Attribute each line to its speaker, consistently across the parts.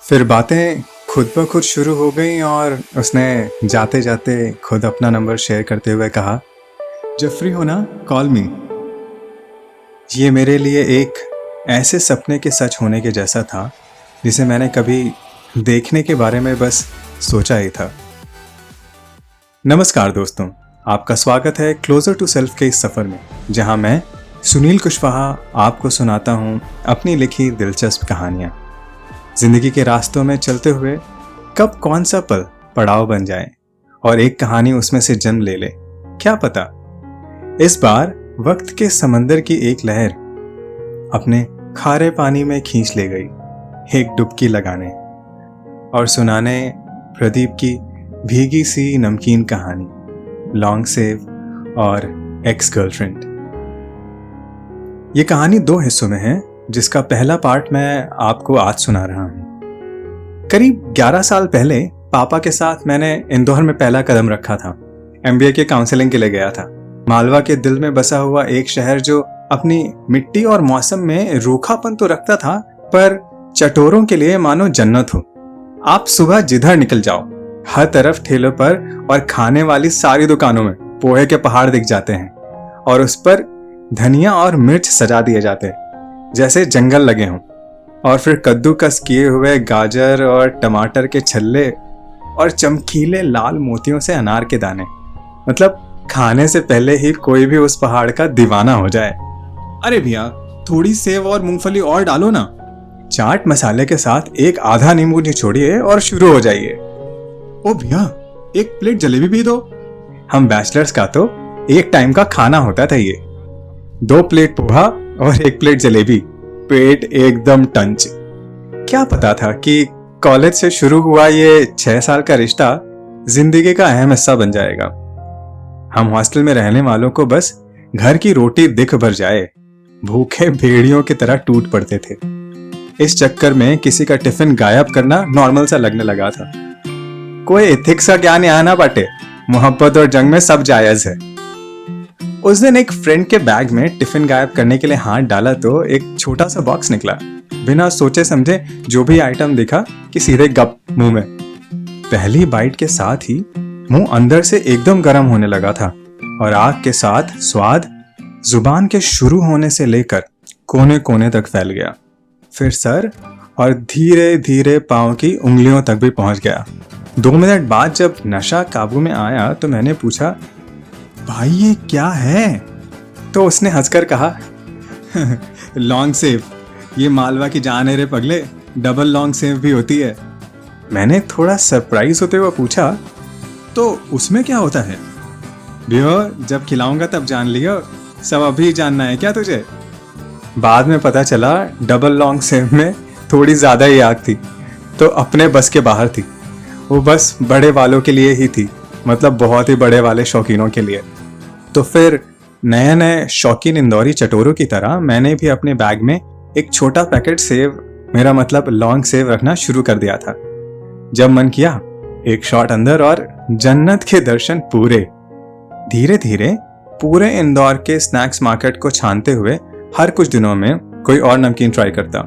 Speaker 1: फिर बातें खुद ब खुद शुरू हो गई और उसने जाते जाते खुद अपना नंबर शेयर करते हुए कहा, जब फ्री हो ना कॉल मी। ये मेरे लिए एक ऐसे सपने के सच होने के जैसा था जिसे मैंने कभी देखने के बारे में बस सोचा ही था। नमस्कार दोस्तों, आपका स्वागत है क्लोजर टू सेल्फ के इस सफ़र में, जहां मैं सुनील कुशवाहा आपको सुनाता हूं अपनी लिखी दिलचस्प कहानियां। जिंदगी के रास्तों में चलते हुए कब कौन सा पल पड़ाव बन जाए और एक कहानी उसमें से जन्म ले ले, क्या पता। इस बार वक्त के समंदर की एक लहर अपने खारे पानी में खींच ले गई एक डुबकी लगाने और सुनाने प्रदीप की भीगी सी नमकीन कहानी, लॉन्ग सेव और एक्स गर्लफ्रेंड। ये कहानी 2 हिस्सों में है, जिसका पहला पार्ट मैं आपको आज सुना रहा हूँ। करीब 11 साल पहले पापा के साथ मैंने इंदौर में पहला कदम रखा था। MBA के काउंसलिंग के लिए गया था। मालवा के दिल में बसा हुआ एक शहर जो अपनी मिट्टी और मौसम में रूखापन तो रखता था, पर चटोरों के लिए मानो जन्नत हो। आप सुबह जिधर निकल जाओ, हर तरफ ठेलों पर और खाने वाली सारी दुकानों में पोहे के पहाड़ दिख जाते हैं और उस पर धनिया और मिर्च सजा दिए जाते हैं जैसे जंगल लगे हों। और फिर कद्दूकस किए हुए गाजर और टमाटर के छल्ले और चमकीले लाल मोतियों से अनार के दाने। मतलब खाने से पहले ही कोई भी उस पहाड़ का दीवाना हो जाए। अरे भैया, थोड़ी सेव और मूंगफली और डालो ना। चाट मसाले के साथ एक आधा नींबू निचोड़िए और शुरू हो जाइए। ओ भैया, एक प्लेट जलेबी भी दो। हम बैचलर्स का तो एक टाइम का खाना होता था ये। 2 प्लेट पोहा और 1 प्लेट जलेबी, पेट एकदम टंच। क्या पता था कि कॉलेज से शुरू हुआ ये 6 साल का रिश्ता जिंदगी का अहम हिस्सा बन जाएगा। हम हॉस्टल में रहने वालों को बस घर की रोटी दिख भर जाए भूखे भेड़ियों की तरह टूट पड़ते थे। इस चक्कर में किसी का टिफिन गायब करना नॉर्मल सा लगने लगा था। कोई एथिक्स का ज्ञान यहाँ ना बांटे, मोहब्बत और जंग में सब जायज है। उस दिन एक फ्रेंड के बैग में टिफिन गायब करने के लिए हाथ डाला तो एक छोटा सा बॉक्स निकला। बिना सोचे समझे जो भी आइटम दिखा कि सीधे गप मुंह में। पहली बाइट के साथ ही मुंह अंदर से एकदम गर्म होने लगा था और आग के साथ स्वाद जुबान के शुरू होने से लेकर कोने कोने तक फैल गया, फिर सर और धीरे धीरे पांव की उंगलियों तक भी पहुंच गया। 2 मिनट बाद जब नशा काबू में आया तो मैंने पूछा, भाई ये क्या है? तो उसने हंसकर कहा, लॉन्ग सेव। ये मालवा की जान है रे पगले, डबल लॉन्ग सेव भी होती है। मैंने थोड़ा सरप्राइज होते हुए पूछा, तो उसमें क्या होता है? भैया, जब खिलाऊंगा तब जान लियो, सब अभी जानना है क्या तुझे? बाद में पता चला डबल लॉन्ग सेव में थोड़ी ज्यादा ही आग थी, तो अपने बस के बाहर थी। वो बस बड़े वालों के लिए ही थी, मतलब बहुत ही बड़े वाले शौकीनों के लिए। तो फिर नए नए शौकीन इंदौरी चटोरों की तरह मैंने भी अपने बैग में एक छोटा पैकेट सेव, मेरा मतलब लॉन्ग सेव, रखना शुरू कर दिया था। जब मन किया एक शॉट अंदर और जन्नत के दर्शन पूरे। धीरे धीरे पूरे इंदौर के स्नैक्स मार्केट को छानते हुए हर कुछ दिनों में कोई और नमकीन ट्राई करता,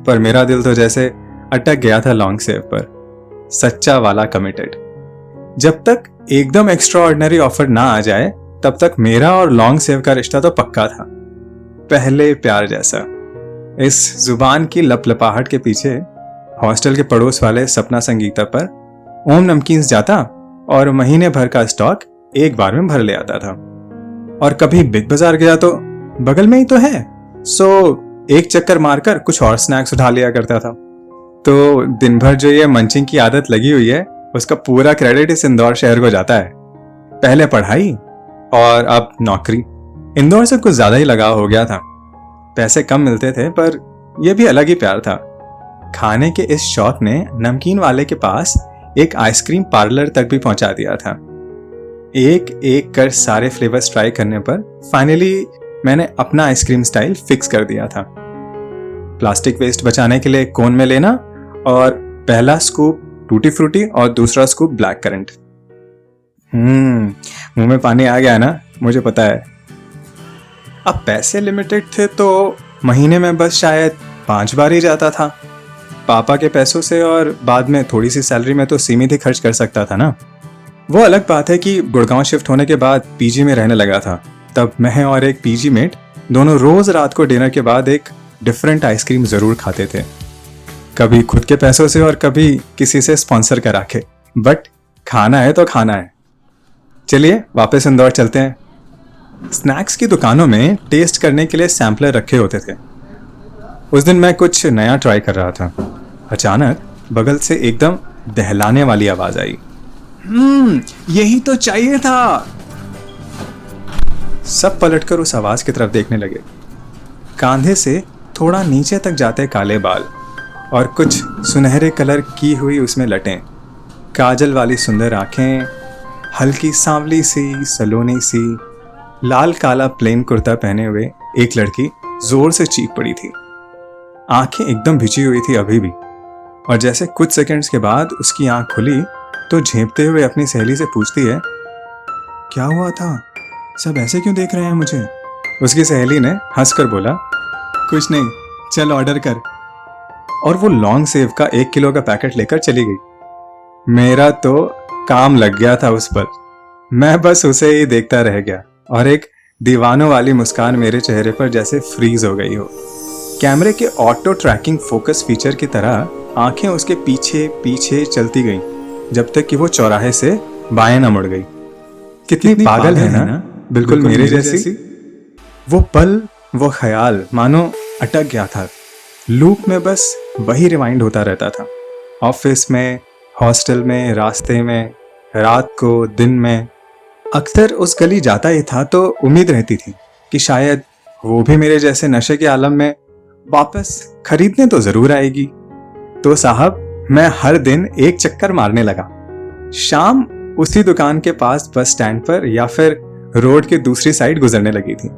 Speaker 1: पर मेरा दिल तो जैसे अटक गया था लॉन्ग सेव पर। सच्चा वाला कमिटेड। जब तक एकदम एक्स्ट्राऑर्डिनरी ऑफर ना आ जाए तब तक मेरा और लॉन्ग सेव का रिश्ता तो पक्का था, पहले प्यार जैसा। इस जुबान की लपलपाहट के पीछे हॉस्टल के पड़ोस वाले सपना संगीता पर ओम नमकीन्स जाता और महीने भर का स्टॉक एक बार में भर ले आता था। और कभी बिग बाजार गया तो बगल में ही तो है, सो एक चक्कर मारकर कुछ और स्नैक्स उठा लिया करता था। तो दिन भर जो ये मंचिंग की आदत लगी हुई है, उसका पूरा क्रेडिट इस इंदौर शहर को जाता है। पहले पढ़ाई और अब नौकरी। इंदौर से कुछ ज्यादा ही लगाव हो गया था। पैसे कम मिलते थे, पर यह भी अलग ही प्यार था। खाने के इस शौक ने नमकीन वाले के पास एक आइसक्रीम पार्लर तक भी पहुंचा दिया था। एक एक कर सारे फ्लेवर्स ट्राई करने पर फाइनली मैंने अपना आइसक्रीम स्टाइल फिक्स कर दिया था। प्लास्टिक वेस्ट बचाने के लिए कोन में लेना और पहला स्कूप टूटी फ्रूटी और दूसरा स्कूप ब्लैक करंट। मुंह में पानी आ गया ना, मुझे पता है। अब पैसे लिमिटेड थे तो महीने में बस शायद 5 बार ही जाता था। पापा के पैसों से और बाद में थोड़ी सी सैलरी में तो सीमित ही खर्च कर सकता था ना। वो अलग बात है कि गुड़गांव शिफ्ट होने के बाद पीजी में रहने लगा था। तब मैं और एक पीजी मेट दोनों रोज रात को डिनर के बाद एक डिफरेंट आइसक्रीम जरूर खाते थे, कभी खुद के पैसों से और कभी किसी से स्पॉन्सर करा के, बट खाना है तो खाना है। चलिए वापस इंदौर चलते हैं। स्नैक्स की दुकानों में टेस्ट करने के लिए सैम्पलर रखे होते थे। उस दिन मैं कुछ नया ट्राई कर रहा था। अचानक बगल से एकदम दहलाने वाली आवाज आई, यही तो चाहिए था। सब पलटकर उस आवाज की तरफ देखने लगे। कांधे से थोड़ा नीचे तक जाते काले बाल और कुछ सुनहरे कलर की हुई उसमें लटें, काजल वाली सुंदर आंखें, हल्की सांवली सी सलोनी सी, लाल काला प्लेन कुर्ता पहने हुए एक लड़की जोर से चीख पड़ी थी। आंखें एकदम भिजी हुई थी अभी भी, और जैसे कुछ सेकंड्स के बाद उसकी आंख खुली तो झेंपते हुए अपनी सहेली से पूछती है, क्या हुआ था, सब ऐसे क्यों देख रहे हैं मुझे? उसकी सहेली ने हंसकर बोला, कुछ नहीं, चल ऑर्डर कर। और वो लॉन्ग सेव का 1 किलो का पैकेट लेकर चली गई। मेरा तो काम लग गया था उस पर। मैं बस उसे ही देखता रह गया और एक दीवानों वाली मुस्कान मेरे चेहरे पर जैसे फ्रीज हो गई हो। कैमरे के ऑटो ट्रैकिंग फोकस फीचर की तरह आंखें उसके पीछे पीछे चलती गईं जब तक कि वो चौराहे से बाएं न मुड़ गई। कितनी पागल है ना, बिल्कुल मेरे जैसी। वो पल, वो ख्याल मानो अटक गया था। लूप में बस वही रिवाइंड होता रहता था। ऑफिस में, हॉस्टल में, रास्ते में, रात को, दिन में। अक्सर उस गली जाता ही था तो उम्मीद रहती थी कि शायद वो भी मेरे जैसे नशे के आलम में वापस खरीदने तो जरूर आएगी। तो साहब, मैं हर दिन एक चक्कर मारने लगा। शाम उसी दुकान के पास बस स्टैंड पर या फिर रोड के दूसरी साइड गुजरने लगी थी।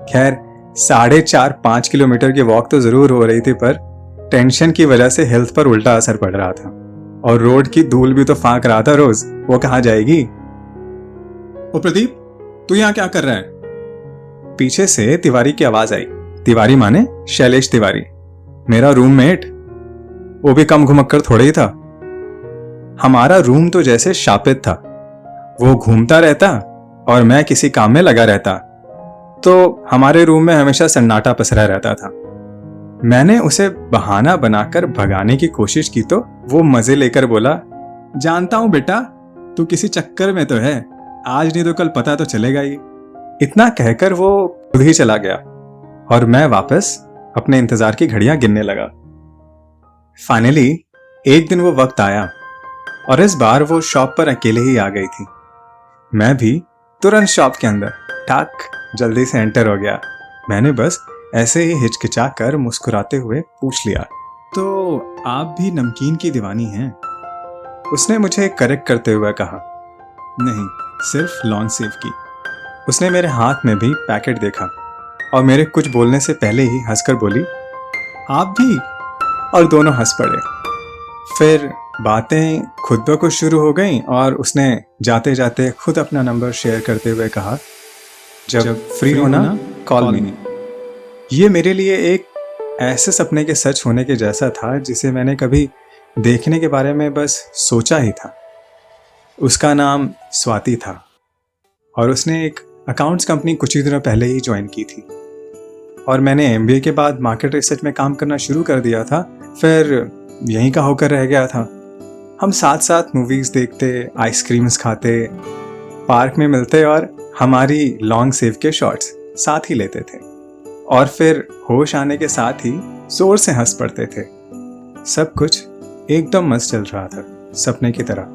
Speaker 1: खैर 4.5-5 किलोमीटर की वॉक तो जरूर हो रही थी, पर टेंशन की वजह से हेल्थ पर उल्टा असर पड़ रहा था और रोड की धूल भी तो फांक रहा था रोज। वो कहाँ जाएगी? ओ प्रदीप, तू यहाँ क्या कर रहा है? पीछे से तिवारी की आवाज आई। तिवारी माने शैलेश तिवारी, मेरा रूममेट। वो भी कम घुमक्कर थोड़े ही था। हमारा रूम तो जैसे शापित था। वो घूमता रहता और मैं किसी काम में लगा रहता, तो हमारे रूम में हमेशा सन्नाटा पसरा रहता था। मैंने उसे बहाना बनाकर भगाने की कोशिश की तो वो मजे लेकर बोला, जानता हूं बेटा, तू किसी चक्कर में तो है, आज नहीं तो कल पता तो चलेगा ही। इतना कहकर वो खुद ही चला गया और मैं वापस अपने इंतजार की घड़ियां गिनने लगा। फाइनली एक दिन वो वक्त आया और इस बार वो शॉप पर अकेले ही आ गई थी। मैं भी तुरंत शॉप के अंदर ठाक जल्दी से एंटर हो गया। मैंने बस ऐसे ही हिचकिचा कर मुस्कुराते हुए पूछ लिया, तो आप भी नमकीन की दीवानी हैं? उसने मुझे करेक्ट करते हुए कहा, नहीं, सिर्फ लॉन्ग सेव की। उसने मेरे हाथ में भी पैकेट देखा और मेरे कुछ बोलने से पहले ही हंसकर बोली, आप भी? और दोनों हंस पड़े। फिर बातें खुद ब खुद शुरू हो गईं और उसने जाते जाते खुद अपना नंबर शेयर करते हुए कहा, जब फ्री होना कॉल मी। ये मेरे लिए एक ऐसे सपने के सच होने के जैसा था जिसे मैंने कभी देखने के बारे में बस सोचा ही था। उसका नाम स्वाति था और उसने एक अकाउंट्स कंपनी कुछ ही दिनों पहले ही ज्वाइन की थी और मैंने एमबीए के बाद मार्केट रिसर्च में काम करना शुरू कर दिया था। फिर यहीं का होकर रह गया था। हम साथ साथ मूवीज देखते, आइसक्रीम्स खाते, पार्क में मिलते और हमारी लॉन्ग सेव के शॉट्स साथ ही लेते थे और फिर होश आने के साथ ही जोर से हंस पड़ते थे। सब कुछ एकदम मस्त चल रहा था, सपने की तरह,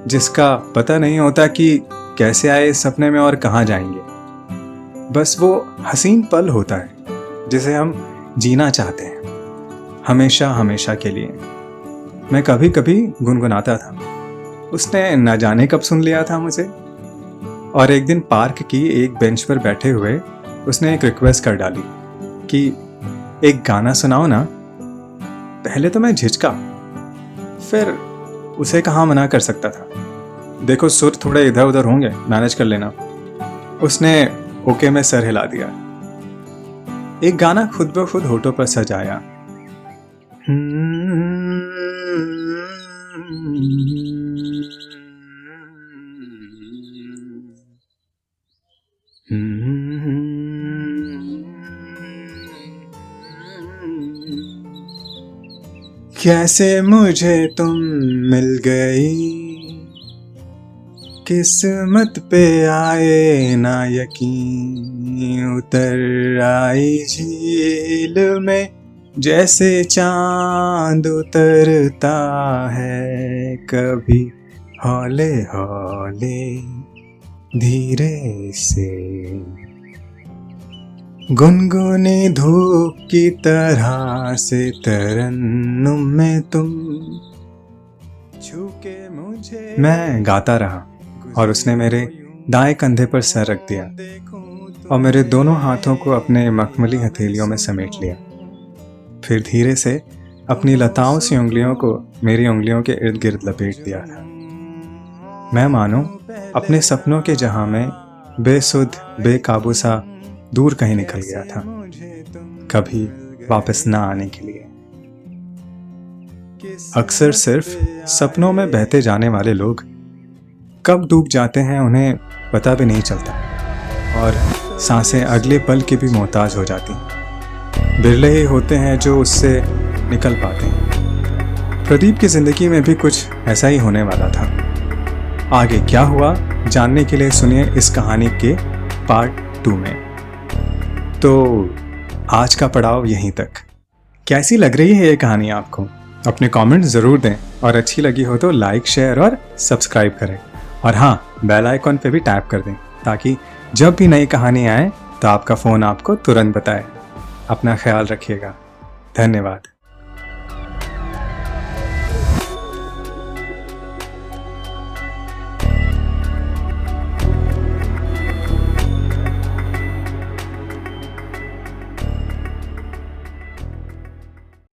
Speaker 1: जिसका पता नहीं होता कि कैसे आए इस सपने में और कहाँ जाएंगे। बस वो हसीन पल होता है जिसे हम जीना चाहते हैं, हमेशा हमेशा के लिए। मैं कभी कभी गुनगुनाता था, उसने न जाने कब सुन लिया था मुझे। और एक दिन पार्क की एक बेंच पर बैठे हुए उसने एक रिक्वेस्ट कर डाली कि एक गाना सुनाओ ना। पहले तो मैं झिझका, फिर उसे कहाँ मना कर सकता था। देखो सुर थोड़े इधर उधर होंगे, मैनेज कर लेना। उसने ओके में सर हिला दिया। एक गाना खुद ब खुद होठों पर सजाया, कैसे मुझे तुम मिल गई, किस्मत पे आए ना यकीन, उतर आई झील में जैसे चांद उतरता है कभी हौले हौले धीरे से, गुनगुनी धूप की तरह से तरन्नुम में तुम छू के मुझे। मैं गाता रहा और उसने मेरे दाएं कंधे पर सर रख दिया और मेरे दोनों हाथों को अपने मखमली हथेलियों में समेट लिया। फिर धीरे से अपनी लताओं सी उंगलियों को मेरी उंगलियों के इर्द गिर्द लपेट दिया था। मैं मानो अपने सपनों के जहां में बेसुध बेकाबू सा दूर कहीं निकल गया था, कभी वापस ना आने के लिए। अक्सर सिर्फ सपनों में बहते जाने वाले लोग कब डूब जाते हैं उन्हें पता भी नहीं चलता और सांसें अगले पल की भी मोहताज हो जाती। बिरले ही होते हैं जो उससे निकल पाते हैं। प्रदीप की जिंदगी में भी कुछ ऐसा ही होने वाला था। आगे क्या हुआ जानने के लिए सुनिए इस कहानी के पार्ट 2 में। तो आज का पड़ाव यहीं तक। कैसी लग रही है ये कहानी आपको? अपने कमेंट ज़रूर दें और अच्छी लगी हो तो लाइक शेयर और सब्सक्राइब करें। और हाँ, बेल आइकॉन पे भी टैप कर दें ताकि जब भी नई कहानी आए तो आपका फ़ोन आपको तुरंत बताए। अपना ख्याल रखिएगा। धन्यवाद।